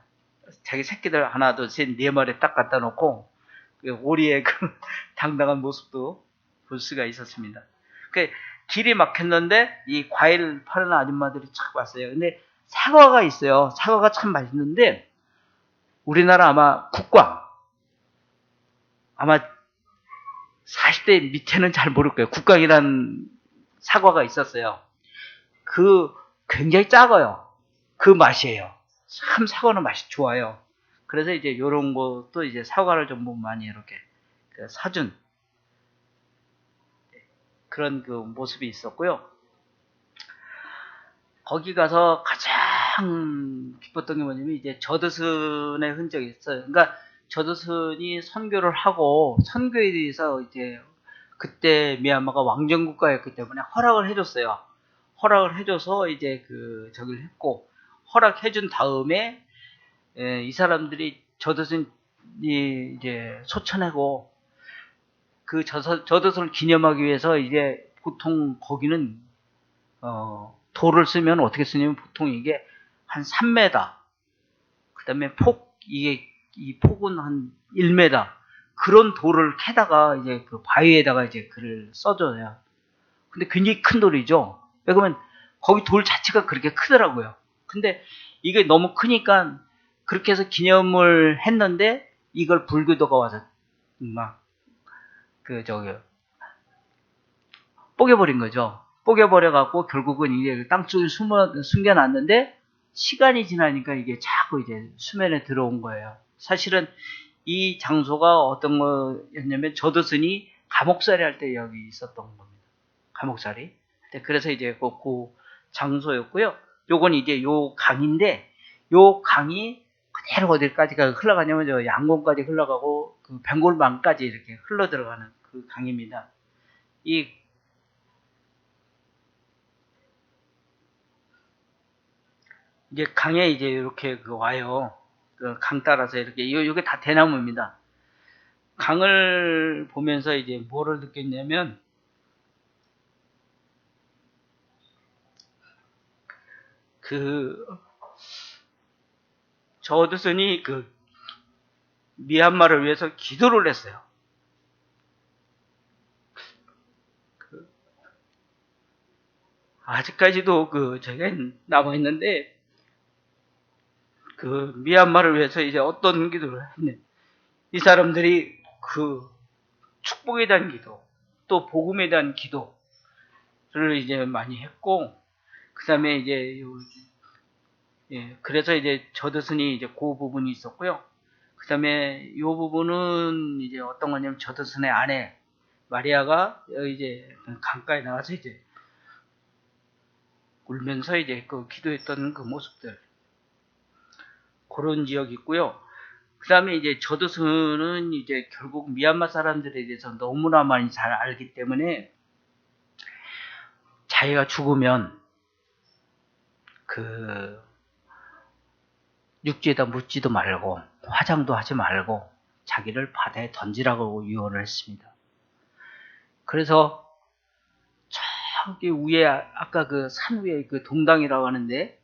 자기 새끼들 하나, 둘, 셋, 네 마리 딱 갖다 놓고 그 오리의 그 당당한 모습도 볼 수가 있었습니다. 그 길이 막혔는데 이 과일 파는 아줌마들이 착 왔어요. 근데 사과가 있어요. 사과가 참 맛있는데 우리나라 아마 국광 아마 40대 밑에는 잘 모를 거예요. 국광이라는 사과가 있었어요. 그 굉장히 작아요. 그 맛이에요. 참 사과는 맛이 좋아요. 그래서 이제 요런 것도 이제 사과를 좀 많이 이렇게 사준 그런 그 모습이 있었고요. 거기 가서 가장 기뻤던 게 뭐냐면 이제 저드슨의 흔적이 있어요. 그러니까 저드슨이 선교를 하고 선교에 대해서 이제 그때 미얀마가 왕정국가였기 때문에 허락을 해줬어요. 허락을 해줘서 이제 그 저기를 했고 허락해준 다음에 이 사람들이 저드슨이 이제 소천하고 그 저드슨을 기념하기 위해서 이제 보통 거기는 돌을 쓰면 어떻게 쓰냐면 보통 이게 한 3m, 그 다음에 이 폭은 한 1m, 그런 돌을 캐다가 이제 그 바위에다가 이제 글을 써줘요. 근데 굉장히 큰 돌이죠. 왜 그러면 거기 돌 자체가 그렇게 크더라고요. 근데 이게 너무 크니까 그렇게 해서 기념을 했는데 이걸 불교도가 와서 막 뽀개버린 거죠. 뽀개버려갖고 결국은 이게 땅속에 숨겨놨는데 시간이 지나니까 이게 자꾸 이제 수면에 들어온 거예요. 사실은 이 장소가 어떤 거였냐면 저드슨이 감옥살이 할 때 여기 있었던 겁니다. 감옥살이. 그래서 이제 그 장소였고요. 요건 이제 요 강인데 요 강이 그대로 어디까지가 흘러가냐면 저 양곤까지 흘러가고 그 벵골방까지 이렇게 흘러 들어가는 그 강입니다. 이 이제 강에 이제 이렇게 와요. 그 강 따라서 이렇게 요게 다 대나무입니다. 강을 보면서 이제 뭐를 느꼈냐면 그 저드슨이 그 미얀마를 위해서 기도를 했어요. 아직까지도 저게 남아 있는데 그 미얀마를 위해서 이제 어떤 기도를 했냐. 이 사람들이 그 축복에 대한 기도, 또 복음에 대한 기도를 이제 많이 했고, 그 다음에 이제 그래서 이제 저드슨이 이제 그 부분이 있었고요. 그 다음에 이 부분은 이제 어떤 거냐면 저드슨의 아내 마리아가 이제 강가에 나와서 이제 울면서 이제 그 기도했던 그 모습들, 그런 지역이 있고요. 그 다음에 이제 저드슨은 이제 결국 미얀마 사람들에 대해서 너무나 많이 잘 알기 때문에 자기가 죽으면 그 육지에다 묻지도 말고 화장도 하지 말고 자기를 바다에 던지라고 유언을 했습니다. 그래서 저기 위에 아까 그 산 위에 그 동당이라고 하는데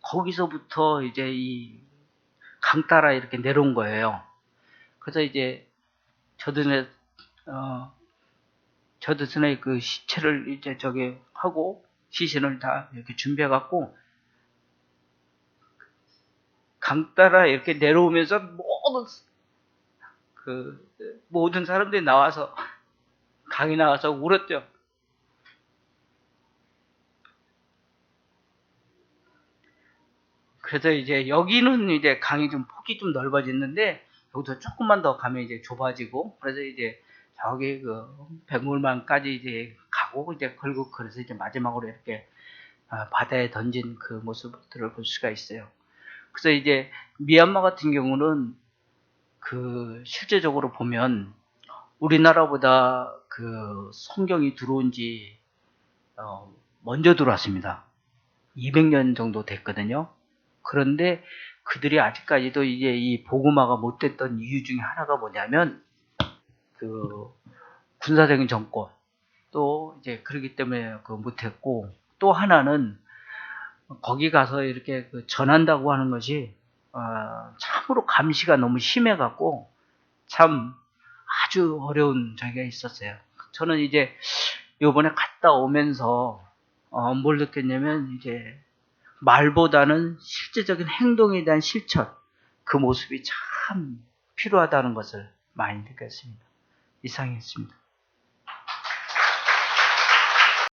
거기서부터 이제 이 강 따라 이렇게 내려온 거예요. 그래서 이제 저드슨의 그 시체를 이제 저기 하고 시신을 다 이렇게 준비해 갖고 강 따라 이렇게 내려오면서 모든 사람들이 나와서 강에 나와서 울었죠. 그래서 이제 여기는 이제 강이 좀 폭이 좀 넓어졌는데 여기서 조금만 더 가면 이제 좁아지고 그래서 이제 저기 그 백물만까지 이제 가고 이제 결국 그래서 이제 마지막으로 이렇게 바다에 던진 그 모습들을 볼 수가 있어요. 그래서 이제 미얀마 같은 경우는 그 실제적으로 보면 우리나라보다 그 성경이 들어온 지 먼저 들어왔습니다. 200년 정도 됐거든요. 그런데 그들이 아직까지도 이제 이 복음화가 못 됐던 이유 중에 하나가 뭐냐면 그 군사적인 정권 또 이제 그러기 때문에 그 못했고 또 하나는 거기 가서 이렇게 그 전한다고 하는 것이 참으로 감시가 너무 심해갖고 참 아주 어려운 적이 있었어요. 저는 이제 요번에 갔다 오면서 뭘 느꼈냐면 이제 말보다는 실제적인 행동에 대한 실천 그 모습이 참 필요하다는 것을 많이 느꼈습니다. 이상했습니다.